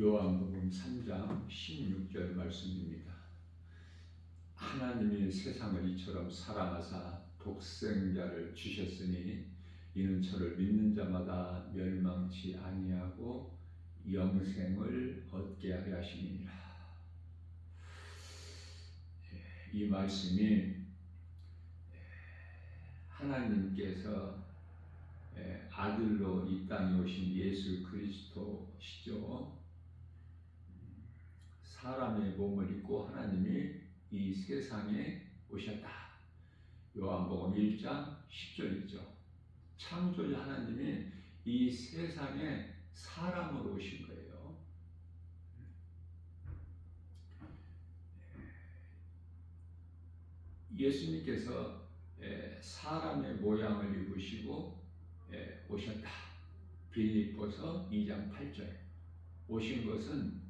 요한복음 3장 16절 말씀입니다. 하나님이 세상을 이처럼 사랑하사 독생자를 주셨으니 이는 저를 믿는 자마다 멸망치 아니하고 영생을 얻게 하려 하심이니라. 이 말씀이 하나님께서 아들로 이 땅에 오신 예수 그리스도시죠. 사람의 몸을 입고 하나님이 이 세상에 오셨다. 요한복음 1장 10절이죠. 창조자 하나님이 이 세상에 사람으로 오신 거예요. 예수님께서 사람의 모양을 입으시고 오셨다. 빌립보서 2장 8절. 오신 것은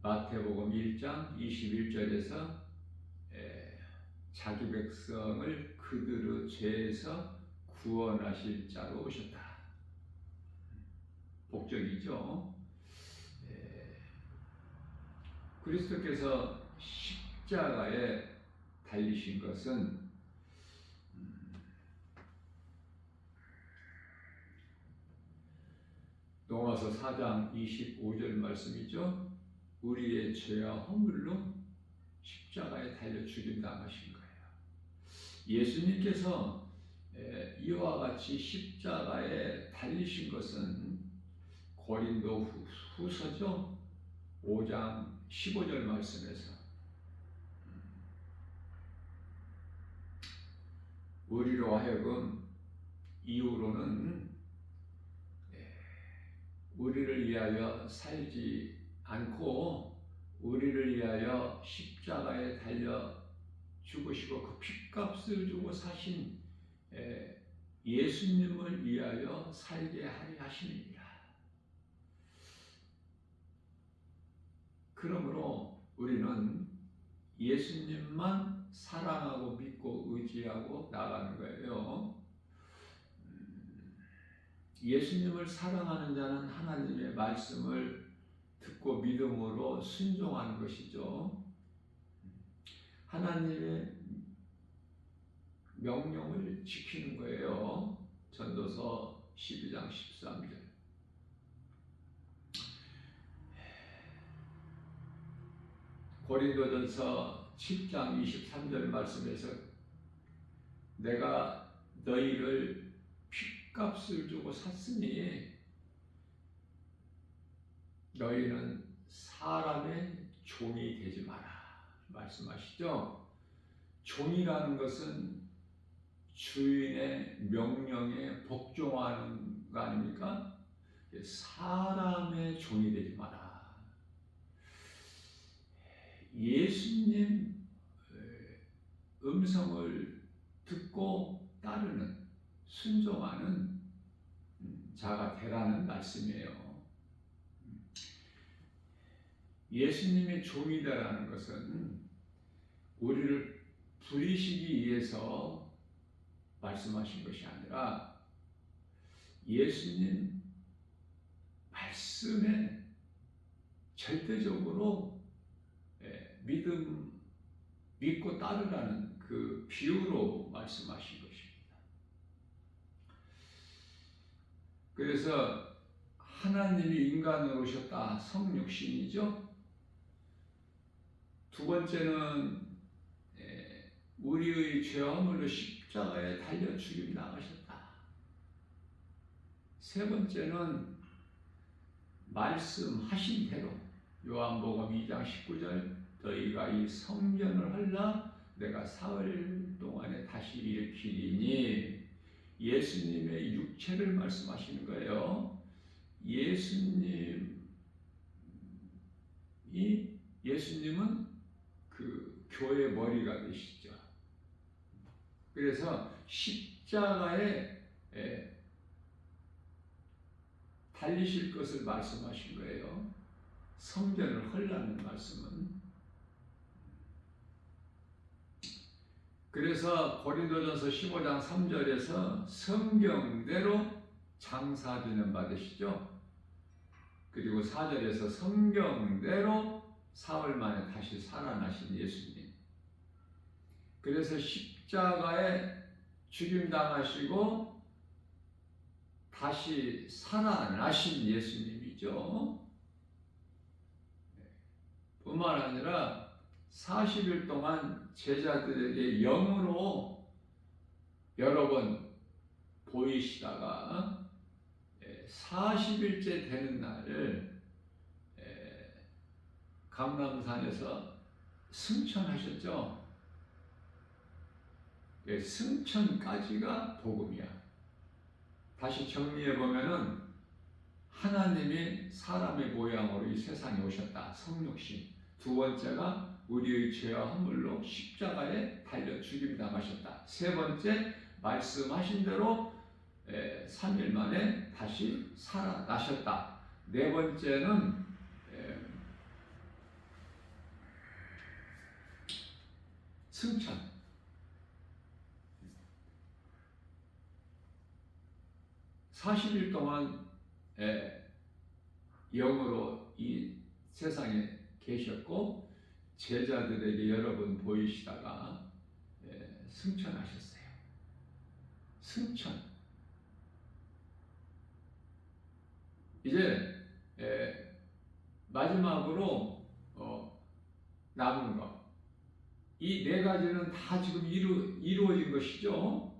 마태복음 1장 21절에서 자기 백성을 그들의 죄에서 구원하실 자로 오셨다. 복적이죠. 그리스도께서 십자가에 달리신 것은 로마서 4장 25절 말씀이죠. 우리의 죄와 허물로 십자가에 달려 죽임 당하신 거예요. 예수님께서 이와 같이 십자가에 달리신 것은 고린도 후서죠. 5장 15절 말씀에서 우리로 하여금 이후로는 우리를 위하여 살지 않고 우리를 위하여 십자가에 달려 죽으시고 그 핏값을 주고 사신 예수님을 위하여 살게 하려 하심이니라. 그러므로 우리는 예수님만 사랑하고 믿고 의지하고 나가는 거예요. 예수님을 사랑하는 자는 하나님의 말씀을 듣고 믿음으로 순종하는 것이죠. 하나님의 명령을 지키는 거예요. 전도서 12장 13절. 고린도전서 7장 23절 말씀에서 내가 너희를 핏값을 주고 샀으니 너희는 사람의 종이 되지 마라 말씀하시죠. 종이라는 것은 주인의 명령에 복종하는 거 아닙니까? 사람의 종이 되지 마라. 예수님 음성을 듣고 따르는 순종하는 자가 되라는 말씀이에요. 예수님의 종이 되라는 것은 우리를 부리시기 위해서 말씀하신 것이 아니라 예수님 말씀에 절대적으로 믿고 따르라는 그 비유로 말씀하신 것입니다. 그래서 하나님이 인간으로 오셨다. 성육신이죠. 두 번째는 우리의 죄와 허물로 십자가에 달려 죽임 당하셨다. 세 번째는 말씀하신 대로 요한복음 2장 19절 너희가 이 성전을 헐라 내가 사흘 동안에 다시 일으키리니 예수님의 육체를 말씀하시는 거예요. 예수님은 그 교회 머리가 되시죠. 그래서 십자가에 달리실 것을 말씀하신 거예요. 성전을 헐라는 말씀은. 그래서 고린도전서 15장 3절에서 성경대로 장사되는 받으시죠. 그리고 4절에서 성경대로 사흘 만에 다시 살아나신 예수님. 그래서 십자가에 죽임당하시고 다시 살아나신 예수님이죠. 뿐만 아니라 40일 동안 제자들에게 영으로 여러 번 보이시다가 40일째 되는 날 감람산에서 승천하셨죠. 승천까지가 복음이야. 다시 정리해 보면은 하나님이 사람의 모양으로 이 세상에 오셨다. 성육신. 두 번째가 우리의 죄와 허물로 십자가에 달려 죽임당하셨다. 세 번째 말씀하신 대로 3일 만에 다시 살아나셨다. 네 번째는 승천. 40일 동안 영으로 이 세상에 계셨고 제자들에게 여러 번 보이시다가 승천하셨어요. 승천. 이제 마지막으로 남은 것. 이 네 가지는 다 지금 이루어진 것이죠.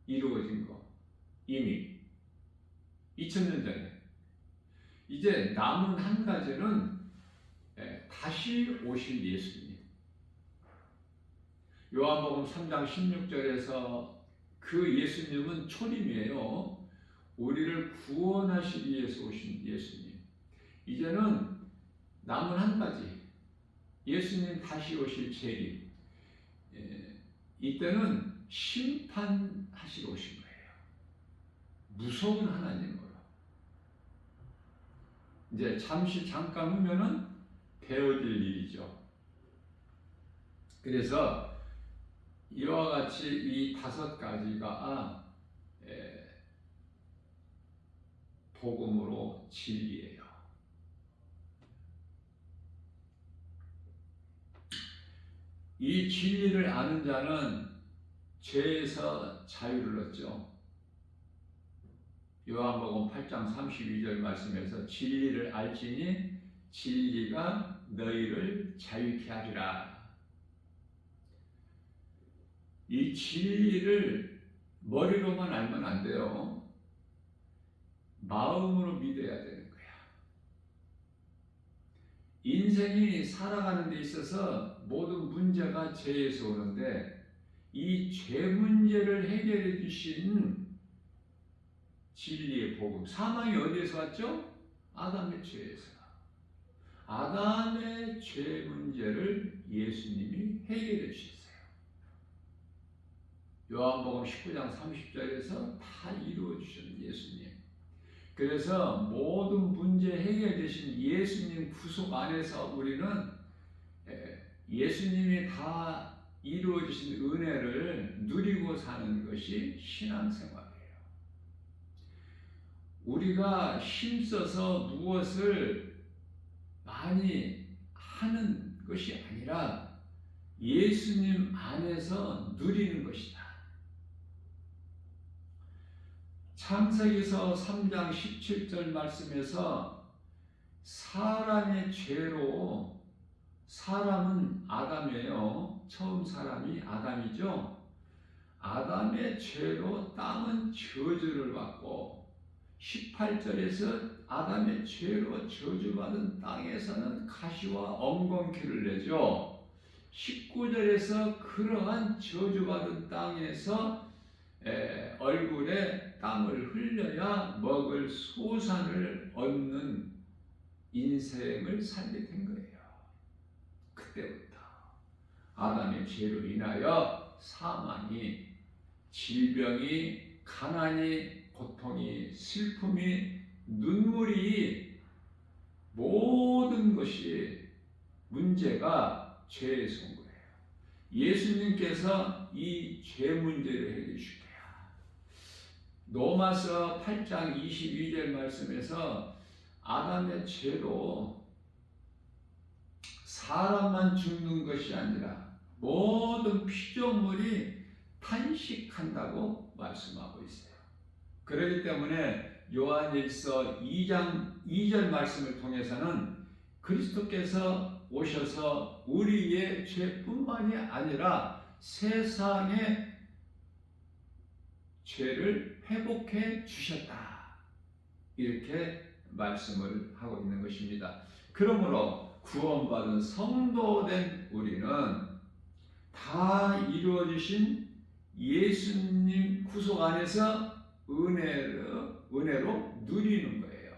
이루어진 것. 이미 2000년 전에. 이제 남은 한 가지는 다시 오실 예수님. 요한복음 3장 16절에서 그 예수님은 초림이에요. 우리를 구원하시기 위해서 오신 예수님. 이제는 남은 한 가지. 예수님 다시 오실 재림. 이때는 심판하시러 오신 거예요. 무서운 하나님으로. 이제 잠깐 후면은 되어질 일이죠. 그래서 이와 같이 이 5가지가 복음으로 진리예요. 이 진리를 아는 자는 죄에서 자유를 얻죠. 요한복음 8장 32절 말씀에서 진리를 알지니 진리가 너희를 자유케 하리라. 이 진리를 머리로만 알면 안 돼요. 마음으로 믿어야 되는 거야. 인생이 살아가는 데 있어서 모든 문제가 죄에서 오는데 이 죄 문제를 해결해 주신 진리의 복음. 사망이 어디에서 왔죠? 아담의 죄에서. 아담의 죄 문제를 예수님이 해결해 주셨어요. 요한복음 19장 30절에서 다 이루어 주신 예수님. 그래서 모든 문제 해결되신 예수님 구속 안에서 우리는 예수님이 다 이루어 주신 은혜를 누리고 사는 것이 신앙생활이에요. 우리가 힘써서 무엇을 많이 하는 것이 아니라 예수님 안에서 누리는 것이다. 창세기서 3장 17절 말씀에서 사람의 죄로, 사람은 아담이에요. 처음 사람이 아담이죠. 아담의 죄로 땅은 저주를 받고 18절에서 아담의 죄로 저주받은 땅에서는 가시와 엉겅퀴를 내죠. 19절에서 그러한 저주받은 땅에서 얼굴에 땀을 흘려야 먹을 소산을 얻는 인생을 살게 된 거예요. 그때부터 아담의 죄로 인하여 사망이, 질병이, 가난이, 고통이, 슬픔이, 눈물이, 모든 것이 문제가 죄에서 온 거예요. 예수님께서 이 죄 문제를 해결해 주실 거야. 로마서 8장 22절 말씀에서 아담의 죄로 사람만 죽는 것이 아니라 모든 피조물이 탄식한다고 말씀하고 있어요. 그렇기 때문에 요한일서 2장 2절 말씀을 통해서는 그리스도께서 오셔서 우리의 죄뿐만이 아니라 세상의 죄를 회복해 주셨다, 이렇게 말씀을 하고 있는 것입니다. 그러므로 구원받은 성도된 우리는 다 이루어지신 예수님 구속 안에서 은혜로 누리는 거예요.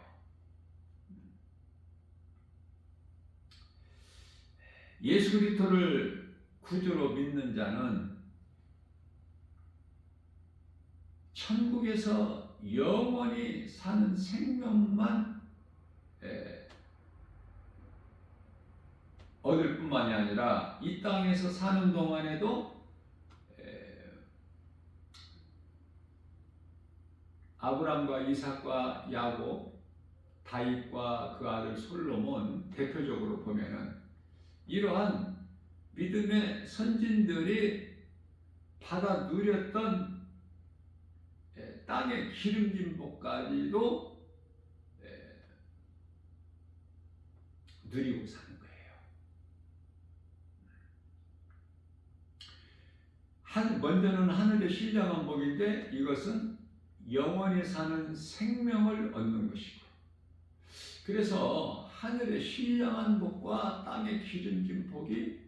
예수 그리스도를 구주로 믿는 자는 천국에서 영원히 사는 생명만 얻을 뿐만이 아니라 이 땅에서 사는 동안에도 아브람과 이삭과 야곱, 다윗과 그 아들 솔로몬 대표적으로 보면은 이러한 믿음의 선진들이 받아 누렸던 땅의 기름진 복까지도 누리고 사는 거예요. 먼저는 하늘의 신령한 복인데 이것은 영원히 사는 생명을 얻는 것이고, 그래서 하늘의 신령한 복과 땅의 기름진 복이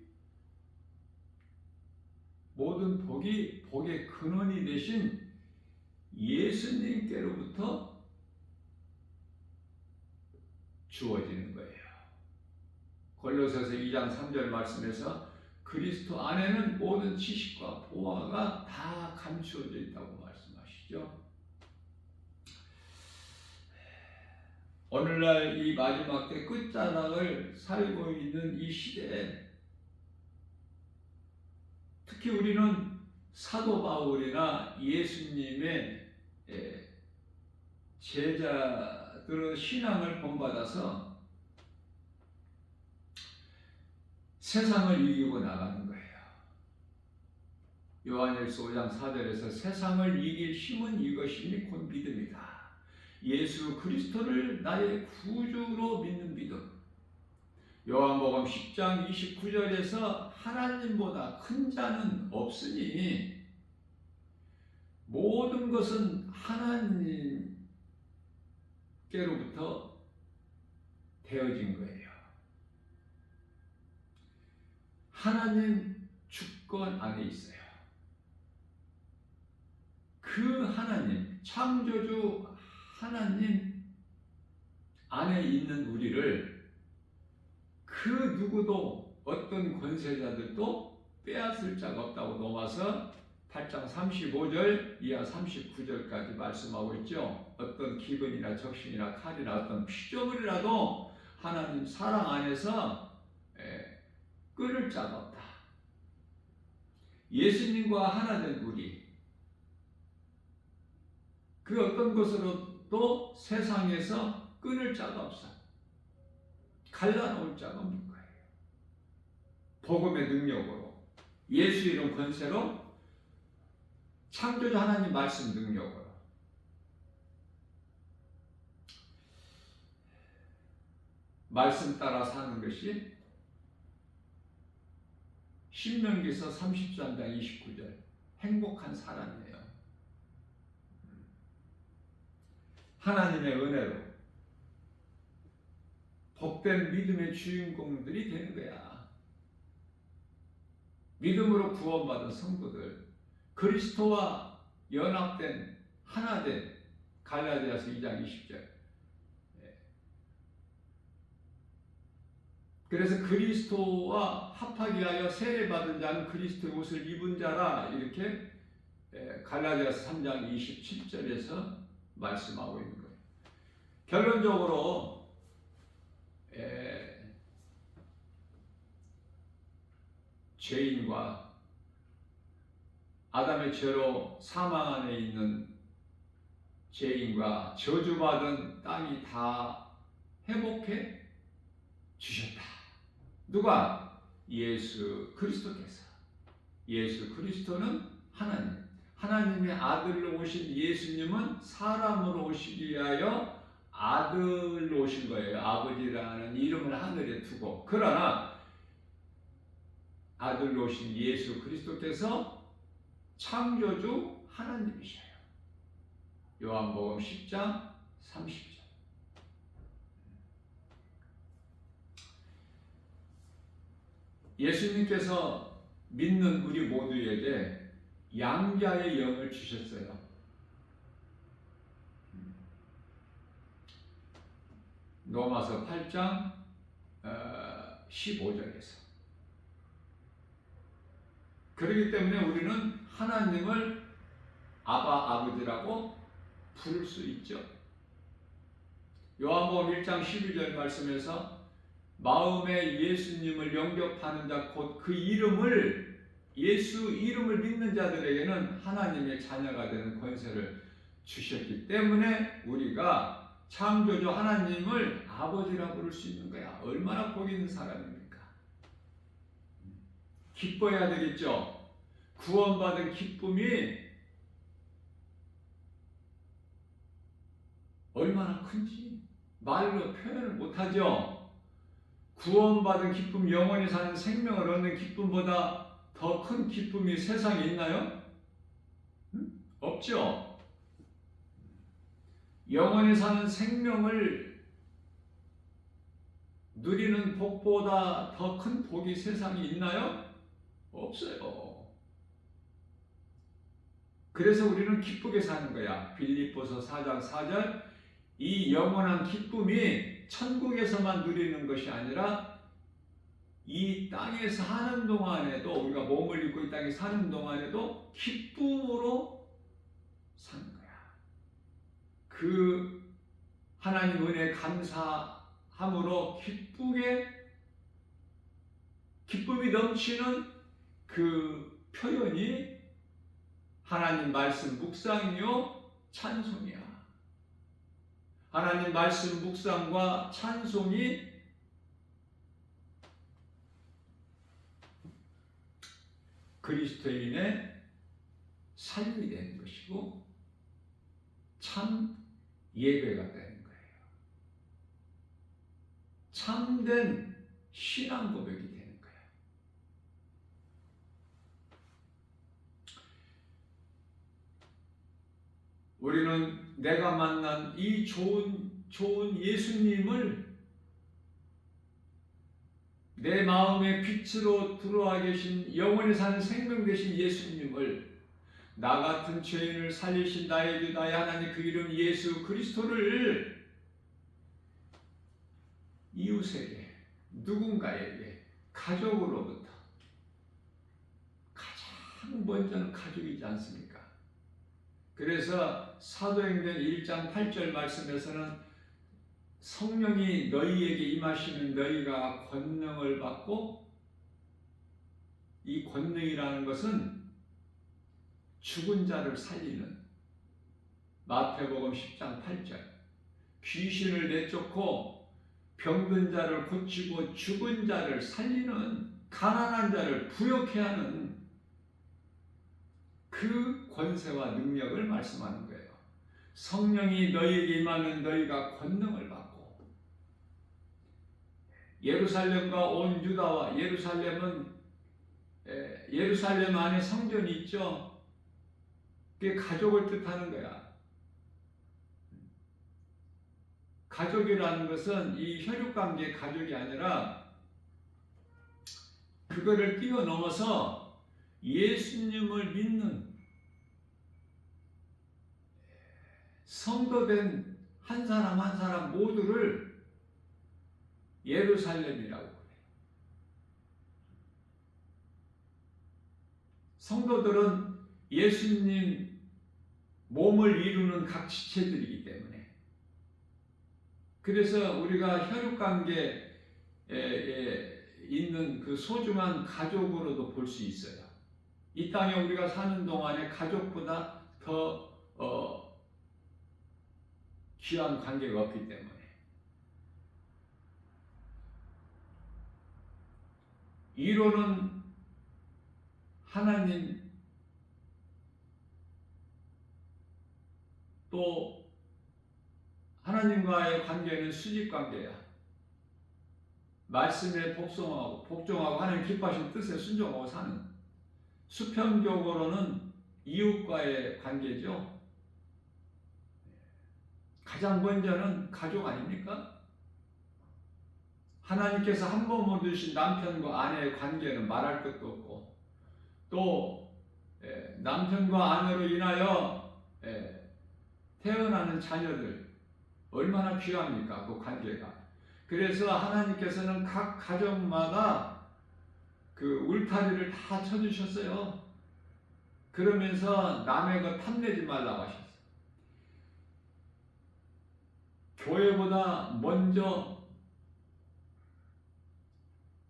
모든 복이 복의 근원이 되신 예수님께로부터 주어지는 거예요. 골로새서 2장 3절 말씀에서 그리스도 안에는 모든 지식과 보화가 다 감추어져 있다고 말씀하시죠. 오늘날 이 마지막 때 끝자락을 살고 있는 이 시대에 특히 우리는 사도 바울이나 예수님의 제자들의 신앙을 본받아서 세상을 이기고 나가는 거예요. 요한일서 5장 4절에서 세상을 이길 힘은 이것이니 곧 믿음이다. 예수 그리스도를 나의 구주로 믿는 믿음. 요한복음 10장 29절에서 하나님보다 큰 자는 없으니 모든 것은 하나님께로부터 되어진 거예요. 하나님 주권 안에 있어요. 그 하나님, 창조주 하나님 안에 있는 우리를 그 누구도 어떤 권세자들도 빼앗을 자가 없다고 로마서 8장 35절 이하 39절까지 말씀하고 있죠. 어떤 기근이나 적신이나 칼이나 어떤 피조물이라도 하나님 사랑 안에서 끊을 자가 없다. 예수님과 하나 된 우리, 그 어떤 것으로도 세상에서 끊을 자가 없어. 갈라놓을 자가 없는 거예요. 복음의 능력으로, 예수 이름 권세로, 창조자 하나님 말씀 능력으로. 말씀 따라 사는 것이 신명기서 33장 29절 행복한 사람이에요. 하나님의 은혜로 복된 믿음의 주인공들이 되는 거야. 믿음으로 구원받은 성도들, 그리스도와 연합된 하나된 갈라디아서 2장 20절. 그래서 그리스도와 합하기 위하여 세례받은 자는 그리스도의 옷을 입은 자라, 이렇게 갈라디아서 3장 27절에서 말씀하고 있는 거예요. 결론적으로 죄인과 아담의 죄로 사망 안에 있는 죄인과 저주받은 땅이 다 회복해 주셨다. 누가? 예수 그리스도께서. 예수 그리스도는 하나님. 하나님의 아들로 오신 예수님은 사람으로 오시기 위하여 아들로 오신 거예요. 아버지라는 이름을 하늘에 두고. 그러나 아들로 오신 예수 그리스도께서 창조주 하나님이셔요. 요한복음 10장 30절. 예수님께서 믿는 우리 모두에게 양자의 영을 주셨어요. 로마서 8장 15절에서. 그렇기 때문에 우리는 하나님을 아버지라고 부를 수 있죠. 요한복음 1장 12절 말씀에서 마음에 예수님을 영접하는 자 곧 그 이름을 예수 이름을 믿는 자들에게는 하나님의 자녀가 되는 권세를 주셨기 때문에 우리가 창조주 하나님을 아버지라 부를 수 있는 거야. 얼마나 복 있는 사람입니까? 기뻐해야 되겠죠. 구원받은 기쁨이 얼마나 큰지 말로 표현을 못하죠. 구원받은 기쁨, 영원히 사는 생명을 얻는 기쁨보다 더 큰 기쁨이 세상에 있나요? 없죠. 영원히 사는 생명을 누리는 복보다 더 큰 복이 세상에 있나요? 없어요. 그래서 우리는 기쁘게 사는 거야. 빌립보서 4장 4절. 이 영원한 기쁨이 천국에서만 누리는 것이 아니라 이 땅에 사는 동안에도, 우리가 몸을 입고 이 땅에 사는 동안에도 기쁨으로 사는 거야. 그 하나님 은혜에 감사함으로 기쁨이 넘치는 그 표현이 하나님 말씀 묵상이요 찬송이야. 하나님 말씀 묵상과 찬송이 그리스도인의 삶이 되는 것이고 참 예배가 되는 거예요. 참된 신앙 고백이 되는 거예요. 우리는 내가 만난 이 좋은 예수님을 내 마음의 빛으로 들어와 계신 영원히 사는 생명 되신 예수님을 나 같은 죄인을 살리신 나의 주 나의 하나님 그 이름 예수 그리스도를 이웃에게 누군가에게 가족으로부터 가장 먼저는 가족이지 않습니까? 그래서 사도행전 1장 8절 말씀에서는 성령이 너희에게 임하시면 너희가 권능을 받고 이 권능이라는 것은 죽은 자를 살리는 마태복음 10장 8절 귀신을 내쫓고 병든 자를 고치고 죽은 자를 살리는 가난한 자를 부욕해 하는 그 권세와 능력을 말씀하는 거예요. 성령이 너희에게 임하면 너희가 권능을 받고 예루살렘과 온 유다와 예루살렘 안에 성전이 있죠. 그게 가족을 뜻하는 거야. 가족이라는 것은 이 혈육관계의 가족이 아니라 그거를 뛰어넘어서 예수님을 믿는 성도된 한 사람 한 사람 모두를 예루살렘이라고 그래요. 성도들은 예수님 몸을 이루는 각 지체들이기 때문에 그래서 우리가 혈육관계에 있는 그 소중한 가족으로도 볼 수 있어요. 이 땅에 우리가 사는 동안에 가족보다 더 귀한 관계가 없기 때문에 이론은 하나님, 또 하나님과의 관계는 수직 관계야. 말씀에 복종하고 하나님 기뻐하신 뜻에 순종하고 사는, 수평적으로는 이웃과의 관계죠. 가장 먼저는 가족 아닙니까? 하나님께서 한 몸으로 주신 남편과 아내의 관계는 말할 것도 없고, 또 남편과 아내로 인하여 태어나는 자녀들 얼마나 귀합니까? 그 관계가. 그래서 하나님께서는 각 가정마다 그 울타리를 다 쳐주셨어요. 그러면서 남의 것 탐내지 말라고 하셨어요. 교회보다 먼저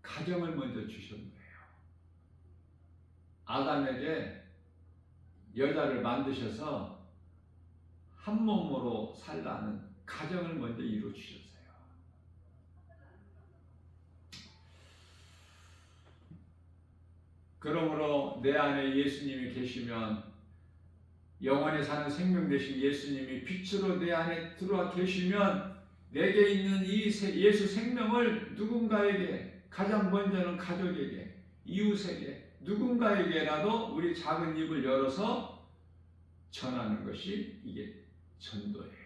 가정을 먼저 주신 거예요. 아담에게 여자를 만드셔서 한 몸으로 살라는 가정을 먼저 이루어 주셨어요. 그러므로 내 안에 예수님이 계시면, 영원히 사는 생명 되신 예수님이 빛으로 내 안에 들어와 계시면, 내게 있는 이 예수 생명을 누군가에게, 가장 먼저는 가족에게, 이웃에게, 누군가에게라도 우리 작은 입을 열어서 전하는 것이 이게 전도예요.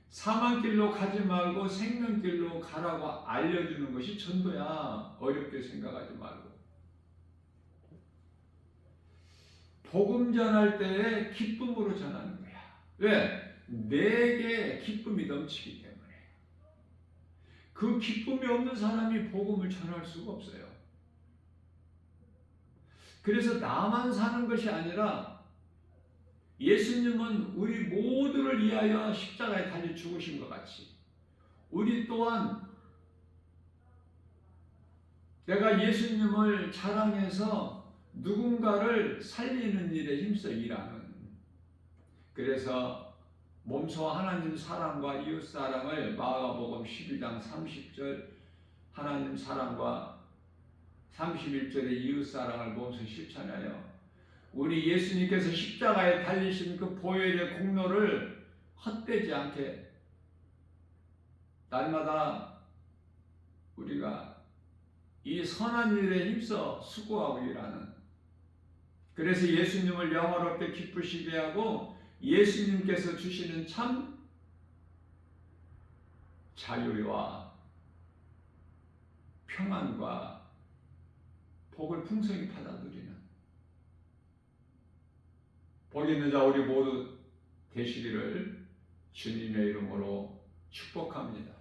사망길로 가지 말고 생명길로 가라고 알려주는 것이 전도야. 어렵게 생각하지 말고. 복음 전할 때에 기쁨으로 전하는 거야. 왜? 내게 기쁨이 넘치기 때문에. 그 기쁨이 없는 사람이 복음을 전할 수가 없어요. 그래서 나만 사는 것이 아니라 예수님은 우리 모두를 위하여 십자가에 달려 죽으신 것 같이, 우리 또한 내가 예수님을 자랑해서 누군가를 살리는 일에 힘써 일하는, 그래서 몸소 하나님 사랑과 이웃 사랑을 마가복음 11장 30절 하나님 사랑과 31절의 이웃 사랑을 몸소 실천하여 우리 예수님께서 십자가에 달리신 그 보혈의 공로를 헛되지 않게 날마다 우리가 이 선한 일에 힘써 수고하고 일하는, 그래서 예수님을 영화롭게 기쁘시게 하고 예수님께서 주시는 참 자유와 평안과 복을 풍성히 받아 누리는, 복 있는 자 우리 모두 되시기를 주님의 이름으로 축복합니다.